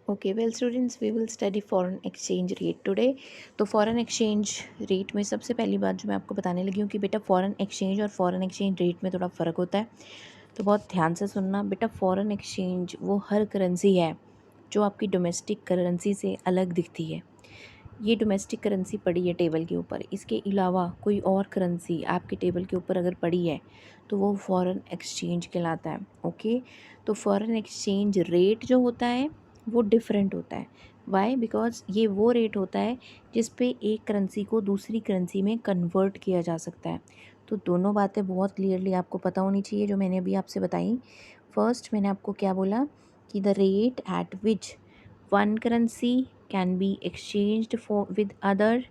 Okay well students, we will study foreign exchange rate today. तो foreign exchange rate में सबसे पहली बात जो मैं आपको बताने लगी हूँ कि बेटा फॉरेन एक्सचेंज और फॉरेन एक्सचेंज रेट में थोड़ा फ़र्क होता है। तो बहुत ध्यान से सुनना बेटा। फॉरेन एक्सचेंज वो हर करेंसी है जो आपकी डोमेस्टिक करेंसी से अलग दिखती है। ये डोमेस्टिक करेंसी पड़ी है टेबल के ऊपर, इसके अलावा कोई और करेंसी आपके टेबल के ऊपर अगर पड़ी है तो वो फॉरेन एक्सचेंज कहलाता है। ओके, तो फॉरेन एक्सचेंज रेट जो होता है वो डिफरेंट होता है। वाई? बिकॉज ये वो रेट होता है जिस पे एक करेंसी को दूसरी करेंसी में कन्वर्ट किया जा सकता है। तो दोनों बातें बहुत क्लियरली आपको पता होनी चाहिए जो मैंने अभी आपसे बताई। फर्स्ट मैंने आपको क्या बोला कि the rate at which one currency can be exchanged for with other,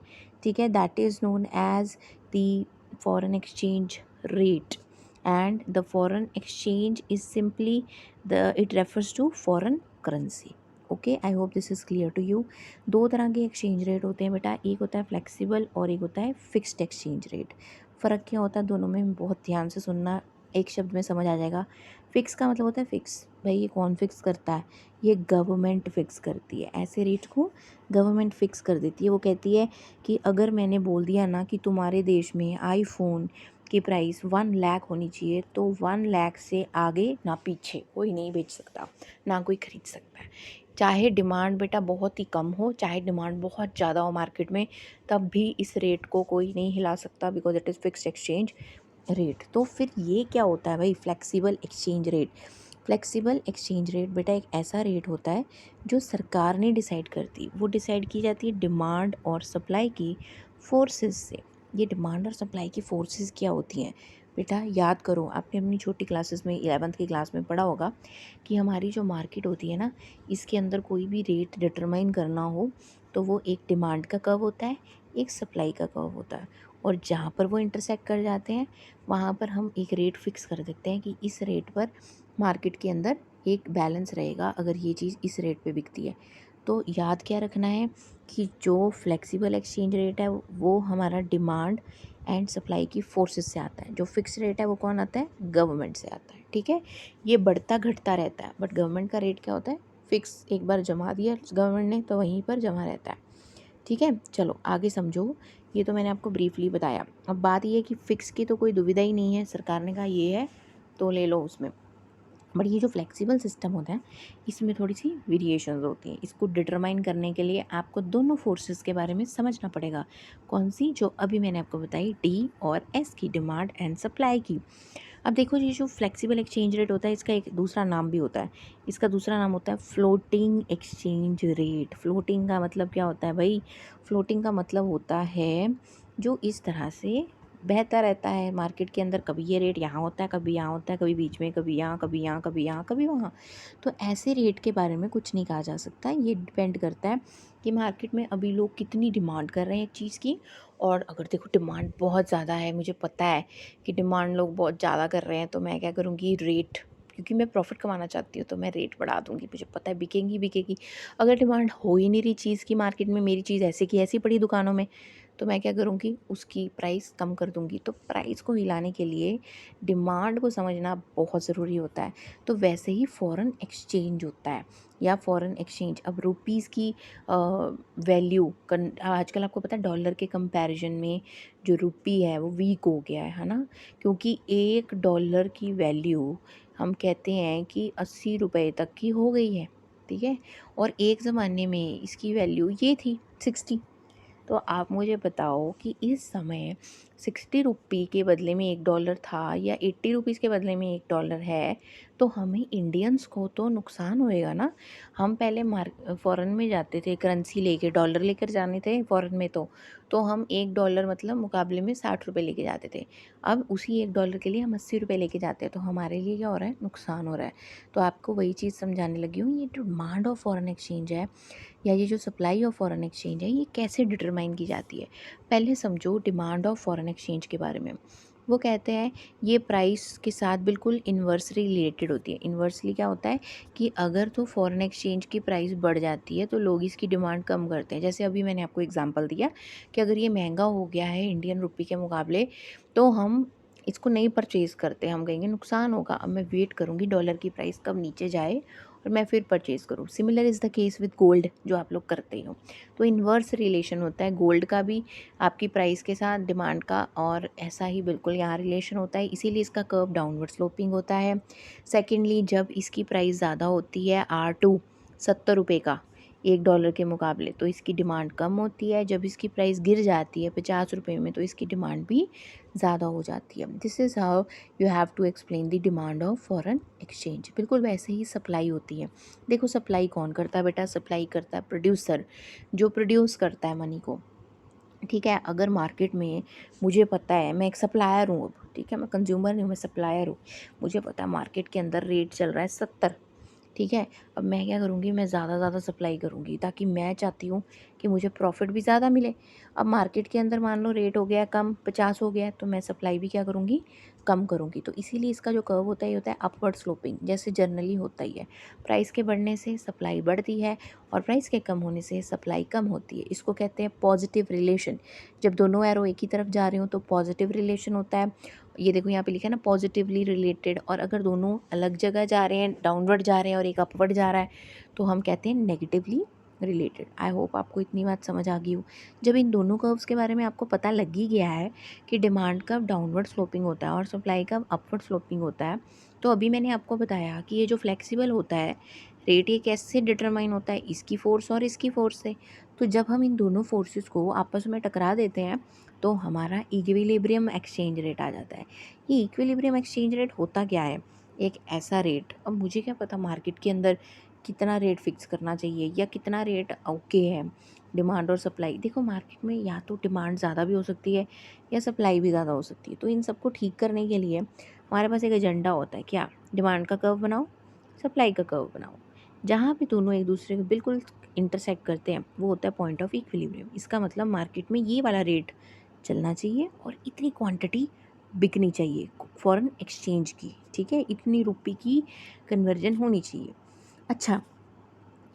ठीक है, that is known as the foreign exchange rate. And the foreign exchange is simply the it refers to foreign currency. Okay, I hope this is clear to you. दो तरह के exchange rate होते हैं बेटा, एक होता है फ्लेक्सिबल और एक होता है फिक्स्ड एक्सचेंज रेट। फ़र्क क्या होता है दोनों में, बहुत ध्यान से सुनना, एक शब्द में समझ आ जाएगा। फिक्स का मतलब होता है फिक्स, भाई ये कौन फिक्स करता है? ये गवर्नमेंट फिक्स करती है। ऐसे रेट को गवर्नमेंट फिक्स कर देती है। वो कहती है कि अगर मैंने बोल दिया ना कि तुम्हारे देश में आईफोन की प्राइस 1 लाख होनी चाहिए, तो 1 लाख से आगे ना पीछे कोई नहीं बेच सकता, ना कोई खरीद सकता है। चाहे डिमांड बेटा बहुत ही कम हो, चाहे डिमांड बहुत ज़्यादा हो मार्केट में, तब भी इस रेट को कोई नहीं हिला सकता, because it is fixed exchange rate. तो फिर ये क्या होता है भाई, flexible exchange rate? Flexible exchange rate बेटा एक ऐसा रेट होता है जो सरकार ने डिसाइड करती, वो डिसाइड की जाती है डिमांड और सप्लाई की फोर्सेस से। ये डिमांड और सप्लाई की फोर्सेस क्या होती हैं बेटा? याद करो, आपने अपनी छोटी क्लासेस में 11th की क्लास में पढ़ा होगा कि हमारी जो मार्केट होती है ना, इसके अंदर कोई भी रेट डिटरमाइन करना हो तो वो एक डिमांड का कर्व होता है, एक सप्लाई का कर्व होता है, और जहाँ पर वो इंटरसेक्ट कर जाते हैं वहाँ पर हम एक रेट फिक्स कर देते हैं कि इस रेट पर मार्केट के अंदर एक बैलेंस रहेगा अगर ये चीज़ इस रेट पे बिकती है। तो याद क्या रखना है कि जो फ्लेक्सिबल एक्सचेंज रेट है वो हमारा डिमांड एंड सप्लाई की फोर्सेस से आता है। जो फिक्स रेट है वो कौन आता है? गवर्नमेंट से आता है। ठीक है, ये बढ़ता घटता रहता है, बट गवर्नमेंट का रेट क्या होता है? फिक्स। एक बार जमा दिया गवर्नमेंट ने तो वहीं पर जमा रहता है। ठीक है, चलो आगे समझो। ये तो मैंने आपको ब्रीफली बताया। अब बात ये है कि फ़िक्स की तो कोई दुविधा ही नहीं है, सरकार ने कहा ये है तो ले लो उसमें। बट ये जो फ्लेक्सिबल सिस्टम होता है इसमें थोड़ी सी वेरिएशंस होती हैं। इसको डिटरमाइन करने के लिए आपको दोनों फोर्सेस के बारे में समझना पड़ेगा। कौन सी? जो अभी मैंने आपको बताई, डी और एस की, डिमांड एंड सप्लाई की। अब देखो, ये जो फ्लेक्सिबल एक्सचेंज रेट होता है इसका एक दूसरा नाम भी होता है। इसका दूसरा नाम होता है फ्लोटिंग एक्सचेंज रेट। फ्लोटिंग का मतलब क्या होता है भाई? फ्लोटिंग का मतलब होता है जो इस तरह से बहता रहता है मार्केट के अंदर। कभी ये रेट यहाँ होता है, कभी यहाँ होता है, कभी बीच में, कभी यहाँ, कभी यहाँ, कभी यहाँ, कभी वहाँ। तो ऐसे रेट के बारे में कुछ नहीं कहा जा सकता। ये डिपेंड करता है कि मार्केट में अभी लोग कितनी डिमांड कर रहे हैं एक चीज़ की। और अगर देखो डिमांड बहुत ज़्यादा है, मुझे पता है कि डिमांड लोग बहुत ज़्यादा कर रहे हैं, तो मैं क्या करूँगी, रेट, क्योंकि मैं प्रॉफिट कमाना चाहती हूँ तो मैं रेट बढ़ा दूँगी। मुझे पता है बिकेंगी बिकेगी। अगर डिमांड हो ही नहीं रही चीज़ की मार्केट में, मेरी चीज़ ऐसे की ऐसी पड़ी दुकानों में, तो मैं क्या करूँगी, उसकी प्राइस कम कर दूँगी। तो प्राइस को हिलाने के लिए डिमांड को समझना बहुत ज़रूरी होता है। तो वैसे ही फ़ॉरेन एक्सचेंज होता है या फ़ॉरेन एक्सचेंज। अब रुपीज़ की वैल्यू आजकल आपको पता है डॉलर के कंपैरिजन में जो रुपी है वो वीक हो गया है ना? क्योंकि $1 की वैल्यू हम कहते हैं कि 80 रुपए तक की हो गई है। ठीक है, और एक ज़माने में इसकी वैल्यू ये थी 60। तो आप मुझे बताओ कि इस समय 60 रुपी के बदले में $1 था या 80 रुपीज़ के बदले में $1 है, तो हमें इंडियंस को तो नुकसान होएगा ना। हम पहले फ़ॉरेन में जाते थे करेंसी लेके, डॉलर लेकर जाने थे फ़ॉरेन में, तो हम $1 मतलब मुकाबले में 60 रुपये लेके जाते थे। अब उसी $1 के लिए हम 80 रुपये लेके जाते हैं, तो हमारे लिए क्या हो रहा है? नुकसान हो रहा है। तो आपको वही चीज़ समझाने लगी हूँ। ये डिमांड ऑफ फॉरेन एक्सचेंज है या ये जो सप्लाई ऑफ फॉरेन एक्सचेंज है, ये कैसे डिटरमाइन की जाती है? पहले समझो डिमांड ऑफ फॉरेन एक्सचेंज के बारे में। वो कहते हैं ये प्राइस के साथ बिल्कुल इन्वर्सली रिलेटेड होती है। इन्वर्सली क्या होता है कि अगर तो फॉरेन एक्सचेंज की प्राइस बढ़ जाती है तो लोग इसकी डिमांड कम करते हैं। जैसे अभी मैंने आपको एग्जांपल दिया कि अगर ये महंगा हो गया है इंडियन रुपी के मुकाबले, तो हम इसको नहीं परचेज़ करते। हम कहेंगे नुकसान होगा, अब मैं वेट करूँगी डॉलर की प्राइस कब नीचे जाए और मैं फिर परचेज़ करूँ। Similar is the case with gold जो आप लोग करते हो। तो इन्वर्स रिलेशन होता है गोल्ड का भी आपकी प्राइस के साथ डिमांड का, और ऐसा ही बिल्कुल यहाँ रिलेशन होता है, इसीलिए इसका कर्व डाउनवर्ड स्लोपिंग होता है। सेकेंडली, जब इसकी प्राइस ज़्यादा होती है R2 ₹70 का $1 के मुकाबले, तो इसकी डिमांड कम होती है। जब इसकी प्राइस गिर जाती है ₹50 में, तो इसकी डिमांड भी ज़्यादा हो जाती है। This is how you have to explain the demand of foreign exchange. बिल्कुल वैसे ही सप्लाई होती है। देखो सप्लाई कौन करता है बेटा? सप्लाई करता है प्रोड्यूसर, जो प्रोड्यूस करता है मनी को। ठीक है, अगर मार्केट में मुझे पता है, मैं एक सप्लायर हूँ अब, ठीक है, मैं कंज्यूमर नहीं हूँ, मैं सप्लायर हूँ, मुझे पता है मार्केट के अंदर रेट चल रहा है 70, ठीक है। अब मैं क्या करूँगी, मैं ज़्यादा सप्लाई करूँगी, ताकि मैं चाहती हूँ कि मुझे प्रॉफिट भी ज़्यादा मिले। अब मार्केट के अंदर मान लो रेट हो गया कम, 50 हो गया, तो मैं सप्लाई भी क्या करूँगी, कम करूँगी। तो इसीलिए इसका जो कर्व होता है ये होता है अपवर्ड स्लोपिंग, जैसे जनरली होता ही है। प्राइस के बढ़ने से सप्लाई बढ़ती है और प्राइस के कम होने से सप्लाई कम होती है। इसको कहते हैं पॉजिटिव रिलेशन। जब दोनों एरो एक ही तरफ जा रहे हो तो पॉजिटिव रिलेशन होता है। ये देखो यहाँ पे लिखा है ना, पॉजिटिवली रिलेटेड। और अगर दोनों अलग जगह जा रहे हैं, डाउनवर्ड जा रहे हैं और एक अपवर्ड जा रहा है, तो हम कहते हैं नेगेटिवली रिलेटेड। आई होप आपको इतनी बात समझ आ गई हो। जब इन दोनों कर्व्स के बारे में आपको पता लग ही गया है कि डिमांड कर्व डाउनवर्ड स्लोपिंग होता है और सप्लाई कर्व अपवर्ड स्लोपिंग होता है, तो अभी मैंने आपको बताया कि ये जो फ्लेक्सिबल होता है रेट, ये कैसे डिटरमाइन होता है, इसकी फोर्स और इसकी फोर्स से। तो जब हम इन दोनों फोर्सेस को आपस में टकरा देते हैं तो हमारा इक्विलिब्रियम एक्सचेंज रेट आ जाता है। ये इक्विलिब्रियम एक्सचेंज रेट होता क्या है? एक ऐसा रेट, अब मुझे क्या पता मार्केट के अंदर कितना रेट फिक्स करना चाहिए या कितना रेट ओके है, डिमांड और सप्लाई। देखो मार्केट में या तो डिमांड ज़्यादा भी हो सकती है या सप्लाई भी ज़्यादा हो सकती है। तो इन सबको ठीक करने के लिए हमारे पास एक एजेंडा होता है, क्या? डिमांड का कर्व बनाओ, सप्लाई का कर्व बनाओ। जहाँ पे दोनों एक दूसरे को बिल्कुल इंटरसेक्ट करते हैं वो होता है पॉइंट ऑफ इक्विलिब्रियम। इसका मतलब मार्केट में ये वाला रेट चलना चाहिए और इतनी क्वांटिटी बिकनी चाहिए फॉरेन एक्सचेंज की, ठीक है, इतनी रुपये की कन्वर्जन होनी चाहिए। अच्छा,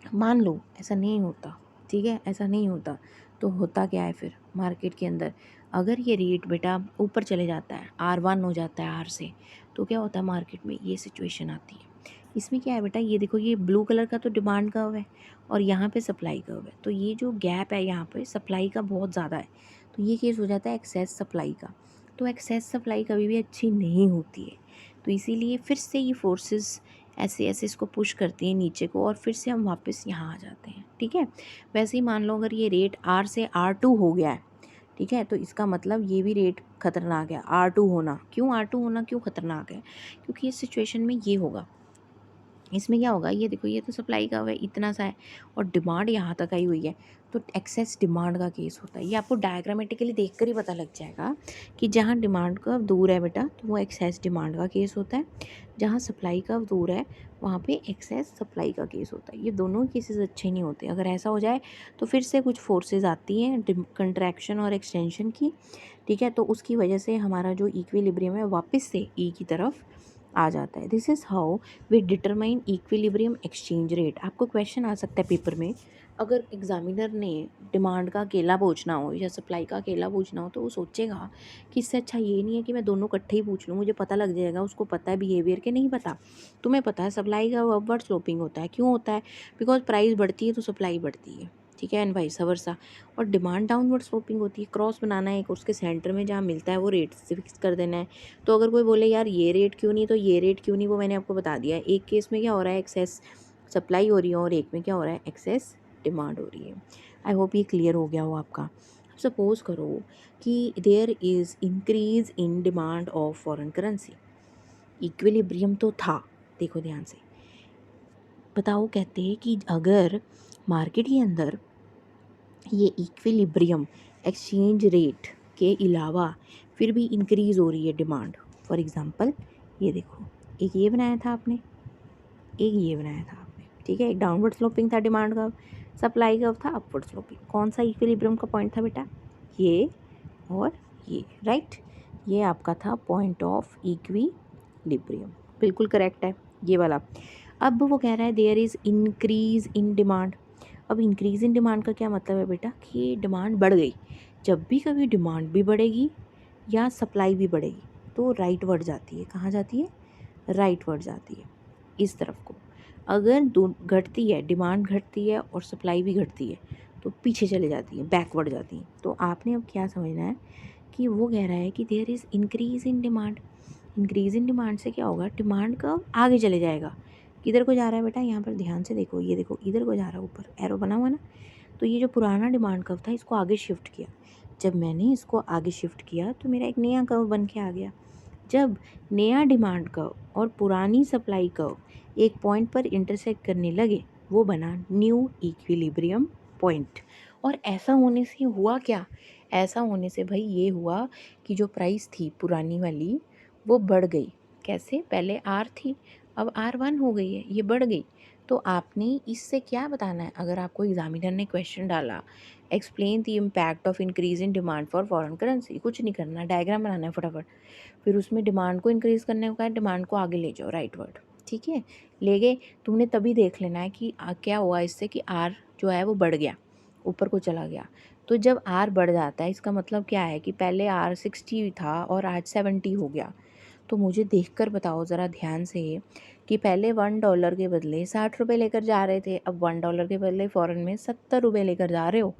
मान लो ऐसा नहीं होता, ठीक है, ऐसा नहीं होता, तो होता क्या है फिर मार्केट के अंदर? अगर ये रेट बेटा ऊपर चले जाता है, R1 हो जाता है R से, तो क्या होता है मार्केट में? ये सिचुएशन आती है। इसमें क्या है बेटा, ये देखो, ये ब्लू कलर का तो डिमांड कर्व है और यहाँ पे सप्लाई कर्व है। तो ये जो गैप है यहाँ पे सप्लाई का बहुत ज़्यादा है, तो ये केस हो जाता है एक्सेस सप्लाई का। तो एक्सेस सप्लाई कभी भी अच्छी नहीं होती है। तो इसीलिए फिर से ये फोर्सेस ऐसे ऐसे इसको पुश करती हैं नीचे को और फिर से हम वापस यहाँ आ जाते हैं, ठीक है। वैसे ही मान लो अगर ये रेट R से R2 हो गया है, ठीक है, तो इसका मतलब ये भी रेट खतरनाक है। R2 होना, क्यों R2 होना क्यों खतरनाक है? क्योंकि इस सिचुएशन में ये होगा, इसमें क्या होगा, ये देखो, ये तो सप्लाई का है, इतना सा है और डिमांड यहाँ तक आई हुई है, तो एक्सेस डिमांड का केस होता है। ये आपको डायग्रामेटिकली देखकर ही पता लग जाएगा कि जहाँ डिमांड का दूर है बेटा, तो वो एक्सेस डिमांड का केस होता है। जहाँ सप्लाई का दूर है वहाँ पे एक्सेस सप्लाई का केस होता है। ये दोनों केसेस अच्छे नहीं होते। अगर ऐसा हो जाए तो फिर से कुछ फोर्सेज आती हैं कंट्रैक्शन और एक्सटेंशन की, ठीक है, तो उसकी वजह से हमारा जो इक्विलिब्रियम है वापस से ई की तरफ आ जाता है। This is how we determine equilibrium exchange rate. आपको क्वेश्चन आ सकता है पेपर में, अगर एग्जामिनर ने डिमांड का अकेला पूछना हो या सप्लाई का अकेला पूछना हो, तो वो सोचेगा कि इससे अच्छा ये नहीं है कि मैं दोनों इकट्ठे ही पूछ लूँ, मुझे पता लग जाएगा उसको पता है बिहेवियर के नहीं पता। तुम्हें पता है सप्लाई का अपवर्ड स्लोपिंग होता है, क्यों होता है? बिकॉज प्राइस बढ़ती है तो सप्लाई बढ़ती है, ठीक है, एंड वाइस वर्सा। और डिमांड डाउनवर्ड स्लोपिंग होती है, क्रॉस बनाना है एक, उसके सेंटर में जहाँ मिलता है वो रेट से फिक्स कर देना है। तो अगर कोई बोले यार ये रेट क्यों नहीं, तो ये रेट क्यों नहीं, वो मैंने आपको बता दिया है। एक केस में क्या हो रहा है, एक्सेस सप्लाई हो रही है और एक में क्या हो रहा है, एक्सेस डिमांड हो रही है। आई होप ये क्लियर हो गया हो आपका। सपोज करो कि there is increase in demand of foreign currency, equilibrium तो था, देखो ध्यान से बताओ, कहते हैं कि अगर मार्केट के अंदर ये इक्विलिब्रियम एक्सचेंज रेट के अलावा फिर भी इंक्रीज़ हो रही है डिमांड। फॉर एग्ज़ाम्पल ये देखो, एक ये बनाया था आपने, एक ये बनाया था आपने, ठीक है, एक डाउनवर्ड स्लोपिंग था डिमांड का, सप्लाई का था अपवर्ड स्लोपिंग। कौन सा इक्विलिब्रियम का पॉइंट था बेटा? ये और ये, राइट। ये आपका था पॉइंट ऑफ इक्विलिब्रियम, बिल्कुल करेक्ट है ये वाला। अब वो कह रहा है there is increase in demand. अब इंक्रीज़ इन डिमांड का क्या मतलब है बेटा? कि डिमांड बढ़ गई। जब भी कभी डिमांड भी बढ़ेगी या सप्लाई भी बढ़ेगी तो राइट वर्ड जाती है, कहाँ जाती है? राइट वर्ड जाती है, इस तरफ को। अगर घटती है, डिमांड घटती है और सप्लाई भी घटती है तो पीछे चले जाती है, बैकवर्ड जाती है। तो आपने अब क्या समझना है कि वो कह रहा है कि there is increase in demand. Increase in demand से क्या होगा, डिमांड कर्व आगे चले जाएगा। किधर को जा रहा है बेटा, यहाँ पर ध्यान से देखो, ये देखो इधर को जा रहा है, ऊपर एरो बना हुआ ना। तो ये जो पुराना डिमांड कर्व था इसको आगे शिफ्ट किया। जब मैंने इसको आगे शिफ्ट किया तो मेरा एक नया कर्व बन के आ गया। जब नया डिमांड कर्व और पुरानी सप्लाई कर्व एक पॉइंट पर इंटरसेक्ट करने लगे, वो बना न्यू इक्विलिब्रियम पॉइंट। और ऐसा होने से हुआ क्या, ऐसा होने से भाई ये हुआ कि जो प्राइस थी पुरानी वाली वो बढ़ गई। कैसे, पहले आर थी अब R1 हो गई है, ये बढ़ गई। तो आपने इससे क्या बताना है, अगर आपको एग्जामिनर ने क्वेश्चन डाला explain the impact of increase in demand for foreign currency, कुछ नहीं करना, डायग्राम बनाना है फटाफट। फिर उसमें डिमांड को इंक्रीज़ करने का है, डिमांड को आगे ले जाओ, राइट वर्ड, ठीक है। ले गए तुमने, तभी देख लेना है कि क्या हुआ इससे कि आर जो है वो बढ़ गया, ऊपर को चला गया। तो जब आर बढ़ जाता है इसका मतलब क्या है कि पहले आर 60 था और आज 70 हो गया। तो मुझे देखकर बताओ ज़रा ध्यान से कि पहले $1 के बदले 60 रुपये लेकर जा रहे थे, अब $1 के बदले फ़ॉरेन में 70 रुपये लेकर जा रहे हो,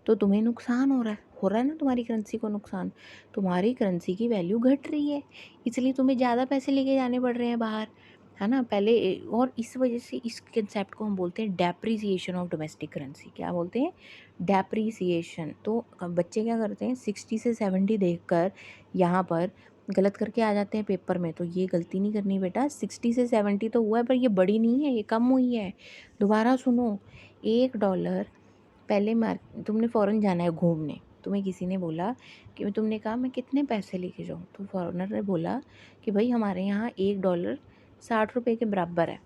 तो तुम्हें नुकसान हो रहा है ना, तुम्हारी करेंसी को नुकसान। तुम्हारी करेंसी की वैल्यू घट रही है, इसलिए तुम्हें ज़्यादा पैसे लेके जाने पड़ रहे हैं बाहर, है ना। पहले और इस वजह से इस कंसेप्ट को हम बोलते हैं डेप्रिसिएशन ऑफ डोमेस्टिक करेंसी। क्या बोलते हैं, डेप्रिसिएशन। तो बच्चे क्या करते हैं, 60 से 70 देखकर यहाँ पर गलत करके आ जाते हैं पेपर में। तो ये गलती नहीं करनी बेटा, 60 से 70 तो हुआ है पर ये बड़ी नहीं है, ये कम हुई है। दोबारा सुनो, $1 पहले तुमने फ़ॉरेन जाना है घूमने, तुम्हें किसी ने बोला कि तुमने कहा मैं कितने पैसे लेके जाऊँ, तो फॉरेनर ने बोला कि भाई हमारे यहाँ $1 60 रुपये के बराबर है,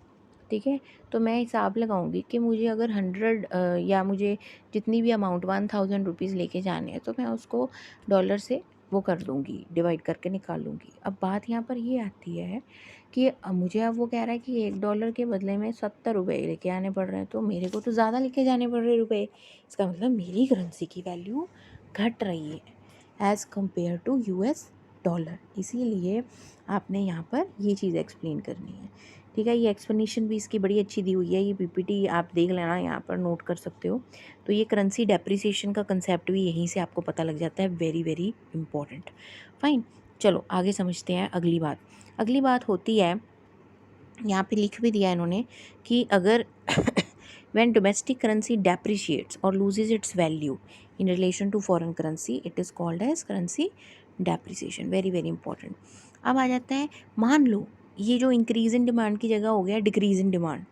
ठीक है। तो मैं हिसाब लगाऊंगी कि मुझे अगर 100 या मुझे जितनी भी अमाउंट 1000 रुपीज़ लेके जाने हैं तो मैं उसको डॉलर से वो कर दूँगी, डिवाइड करके निकाल लूँगी। अब बात यहाँ पर ये आती है कि मुझे अब वो कह रहा है कि $1 के बदले में 70 रुपये लेके आने पड़ रहे हैं, तो मेरे को तो ज़्यादा लेके जाने पड़ रहे रुपए। इसका मतलब मेरी करेंसी की वैल्यू घट रही है as compare to US dollar. इसीलिए आपने यहाँ पर ये चीज़ एक्सप्लेन करनी है, ठीक है। ये एक्सप्लेनेशन भी इसकी बड़ी अच्छी दी हुई है, ये PPT आप देख लेना, यहाँ पर नोट कर सकते हो। तो ये करेंसी डेप्रिसिएशन का कंसेप्ट भी यहीं से आपको पता लग जाता है, वेरी वेरी इंपॉर्टेंट। फाइन, चलो आगे समझते हैं अगली बात। अगली बात होती है, यहाँ पे लिख भी दिया है इन्होंने कि अगर when domestic currency depreciates or loses its value in relation to foreign currency, it is called as currency depreciation, very very important। अब आ जाता है, मान लो ये जो इंक्रीज़ इन डिमांड की जगह हो गया डिक्रीज़ इन डिमांड,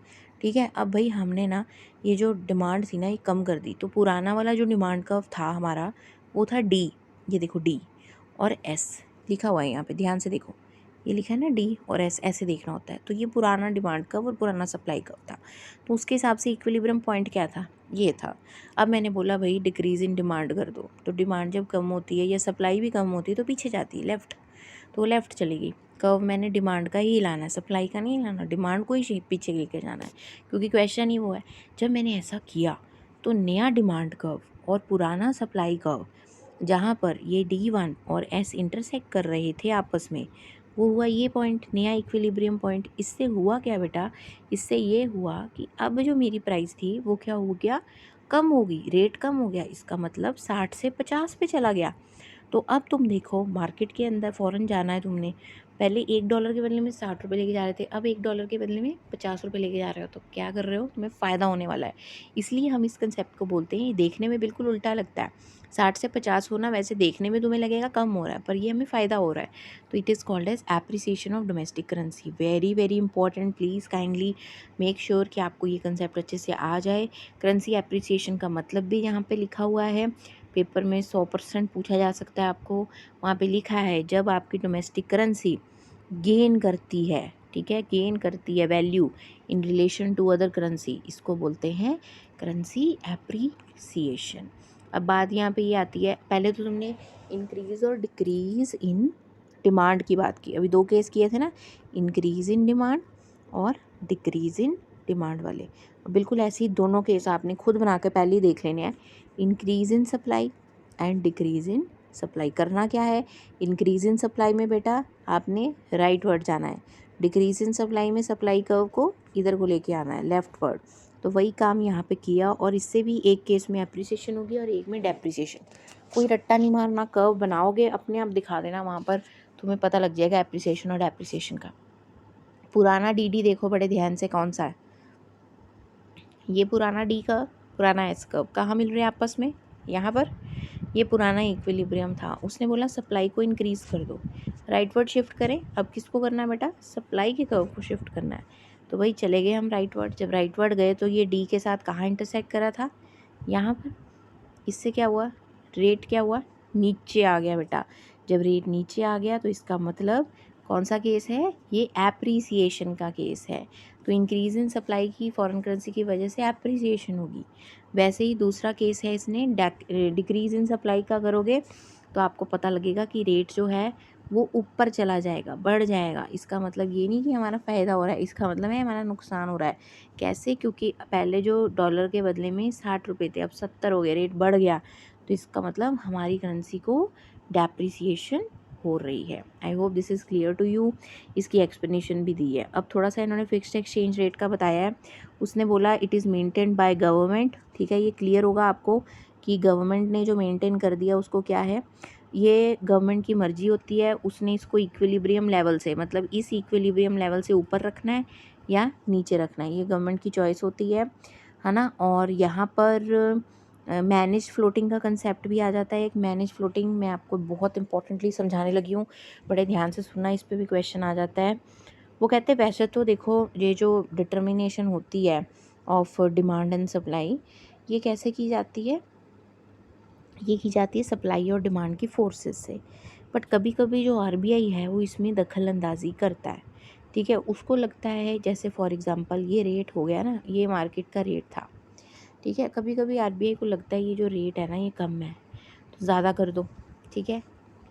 ठीक है। अब भाई हमने ना ये जो डिमांड थी ना ये कम कर दी, तो पुराना वाला जो डिमांड कर्व था हमारा वो था D, ये देखो D और S लिखा हुआ है यहाँ पे, ध्यान से देखो, ये लिखा है ना D और S, ऐसे देखना होता है। तो ये पुराना डिमांड कर्व और पुराना सप्लाई कर्व था, तो उसके हिसाब से इक्विलिब्रियम पॉइंट क्या था, ये था। अब मैंने बोला भाई डिक्रीज़ इन डिमांड कर दो, तो डिमांड जब कम होती है या सप्लाई भी कम होती है तो पीछे जाती है, लेफ़्ट, तो लेफ़्ट चलेगी। कर्व मैंने डिमांड का ही लाना है, सप्लाई का नहीं लाना, डिमांड को ही पीछे लेके जाना है, क्योंकि क्वेश्चन ही वो है। जब मैंने ऐसा किया तो नया डिमांड कर्व और पुराना सप्लाई कर्व जहाँ पर ये D1 और S इंटरसेक्ट कर रहे थे आपस में, वो हुआ ये पॉइंट, नया इक्विलिब्रियम पॉइंट। इससे हुआ क्या बेटा, इससे ये हुआ कि अब जो मेरी प्राइस थी वो क्या हो गया, कम हो गई, रेट कम हो गया। इसका मतलब 60 से 50 पे चला गया। तो अब तुम देखो मार्केट के अंदर फ़ॉरेन जाना है तुमने, पहले $1 के बदले में 60 रुपये लेके जा रहे थे, अब $1 के बदले में 50 रुपये लेके जा रहे हो, तो क्या कर रहे हो, तुम्हें फ़ायदा होने वाला है। इसलिए हम इस कंसेप्ट को बोलते हैं, ये देखने में बिल्कुल उल्टा लगता है, 60 से 50 होना वैसे देखने में तुम्हें लगेगा कम हो रहा है, पर ये हमें फ़ायदा हो रहा है। तो it is called as appreciation of domestic currency, very very important. Please kindly make sure कि आपको ये कंसेप्ट अच्छे से आ जाए। करेंसी एप्रिसिएशन का मतलब भी यहाँ पे लिखा हुआ है, पेपर में 100% पूछा जा सकता है आपको। वहाँ पे लिखा है जब आपकी डोमेस्टिक करेंसी गेन करती है, ठीक है, गेन करती है value in relation to other currency, इसको बोलते हैं करेंसी एप्रिसिएशन। अब बात यहाँ पे ये आती है, पहले तो तुमने इंक्रीज़ और डिक्रीज़ इन डिमांड की बात की, अभी दो केस किए थे ना, इंक्रीज़ इन डिमांड और डिक्रीज़ इन डिमांड वाले। बिल्कुल ऐसे ही दोनों केस आपने खुद बना के पहले ही देख लेने हैं। Increase in supply and decrease in supply. करना क्या है, इंक्रीज़ इन सप्लाई में बेटा आपने राइट वर्ड जाना है, डिक्रीज़ इन सप्लाई में सप्लाई कर्व को इधर को लेके आना है लेफ्टवर्ड। तो वही काम यहाँ पे किया, और इससे भी एक केस में अप्रिसिएशन होगी और एक में डेप्रिसिएशन। कोई रट्टा नहीं मारना, कर्व बनाओगे अपने आप दिखा देना, वहाँ पर तुम्हें पता लग जाएगा अप्रिसिएशन और डेप्रिसिएशन का। पुराना डी देखो बड़े ध्यान से, कौन सा है ये पुराना डी कर्व, पुराना एस कर्व कहाँ मिल रहे हैं आपस में, यहाँ पर। ये पुराना इक्विलिब्रियम था, उसने बोला सप्लाई को इंक्रीज़ कर दो, राइटवर्ड शिफ्ट करें। अब किसको करना है बेटा, सप्लाई के कर्व को शिफ्ट करना है। तो वही चले गए हम राइटवर्ड। जब राइटवर्ड गए तो ये डी के साथ कहाँ इंटरसेक्ट करा था, यहाँ पर। इससे क्या हुआ, रेट क्या हुआ, नीचे आ गया बेटा। जब रेट नीचे आ गया तो इसका मतलब कौन सा केस है, ये एप्रिसिएशन का केस है। तो इंक्रीज इन सप्लाई की फॉरेन करेंसी की वजह से एप्रिसिएशन होगी। वैसे ही दूसरा केस है, इसने डिक्रीज इन सप्लाई का करोगे तो आपको पता लगेगा कि रेट जो है वो ऊपर चला जाएगा, बढ़ जाएगा। इसका मतलब ये नहीं कि हमारा फ़ायदा हो रहा है, इसका मतलब है हमारा नुकसान हो रहा है। कैसे, क्योंकि पहले जो डॉलर के बदले में 60 रुपये थे, अब 70 हो गए, रेट बढ़ गया। तो इसका मतलब हमारी करेंसी को डेप्रिसिएशन हो रही है। I hope this is clear to you. इसकी एक्सप्लेनेशन भी दी है। अब थोड़ा सा इन्होंने फिक्स्ड एक्सचेंज रेट का बताया है। उसने बोला it is maintained by government. ठीक है, ये क्लियर होगा आपको कि गवर्नमेंट ने जो मेंटेन कर दिया उसको क्या है, ये गवर्नमेंट की मर्जी होती है। उसने इसको इक्विलिब्रियम लेवल से, मतलब इस इक्विलिब्रियम लेवल से ऊपर रखना है या नीचे रखना है, ये गवर्नमेंट की चॉइस होती है ना। और यहाँ पर मैनेज फ्लोटिंग का कंसेप्ट भी आ जाता है। एक मैनेज फ्लोटिंग मैं आपको बहुत इंपॉर्टेंटली समझाने लगी हूँ, बड़े ध्यान से सुनना, इस पे भी क्वेश्चन आ जाता है। वो कहते हैं वैसे तो देखो, ये जो डिटर्मिनेशन होती है ऑफ डिमांड एंड सप्लाई, ये कैसे की जाती है, ये की जाती है सप्लाई और डिमांड की फोर्सेस से। बट कभी कभी जो आरबीआई है वो इसमें दखल अंदाजी करता है। ठीक है, उसको लगता है, जैसे फॉर एग्जांपल ये रेट हो गया ना, ये मार्केट का रेट था। ठीक है, कभी कभी आरबीआई को लगता है ये जो रेट है ना ये कम है, तो ज़्यादा कर दो। ठीक है,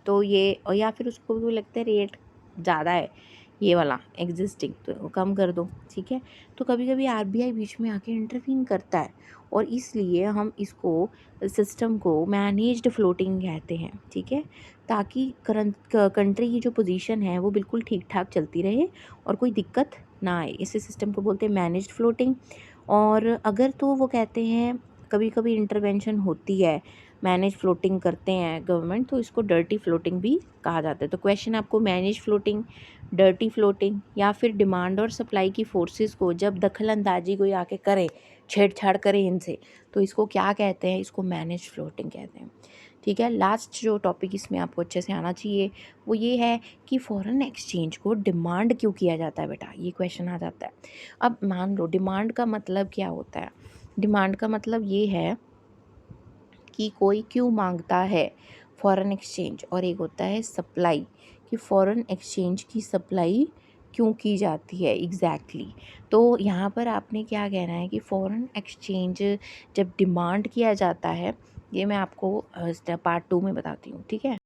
तो ये, और या फिर उसको भी लगता है रेट ज़्यादा है ये वाला एग्जिस्टिंग, तो कम कर दो। ठीक है, तो कभी कभी आरबीआई बीच में आके इंटरवीन करता है, और इसलिए हम इसको, सिस्टम को मैनेज्ड फ्लोटिंग कहते हैं। ठीक है, ताकि कंट्री की जो पोजीशन है वो बिल्कुल ठीक ठाक चलती रहे और कोई दिक्कत ना आए, इसी सिस्टम को बोलते हैं मैनेज्ड फ्लोटिंग। और अगर तो वो कहते हैं कभी कभी इंटरवेंशन होती है, मैनेज फ्लोटिंग करते हैं गवर्नमेंट, तो इसको डर्टी फ्लोटिंग भी कहा जाता है। तो क्वेश्चन आपको मैनेज फ्लोटिंग, डर्टी फ्लोटिंग, या फिर डिमांड और सप्लाई की फोर्सेस को जब दखल अंदाजी कोई आके करे, छेड़छाड़ करे इनसे, तो इसको क्या कहते हैं, इसको मैनेज फ्लोटिंग कहते हैं। ठीक है, लास्ट जो टॉपिक इसमें आपको अच्छे से आना चाहिए वो ये है कि फॉरेन एक्सचेंज को डिमांड क्यों किया जाता है बेटा, ये क्वेश्चन आ जाता है। अब मान लो डिमांड का मतलब क्या होता है, डिमांड का मतलब ये है कि कोई क्यों मांगता है फॉरेन एक्सचेंज, और एक होता है सप्लाई, कि फॉरेन एक्सचेंज की सप्लाई क्यों की जाती है एग्जैक्टली तो यहाँ पर आपने क्या कहना है कि फॉरेन एक्सचेंज जब डिमांड किया जाता है, ये मैं आपको पार्ट 2 में बताती हूँ। ठीक है।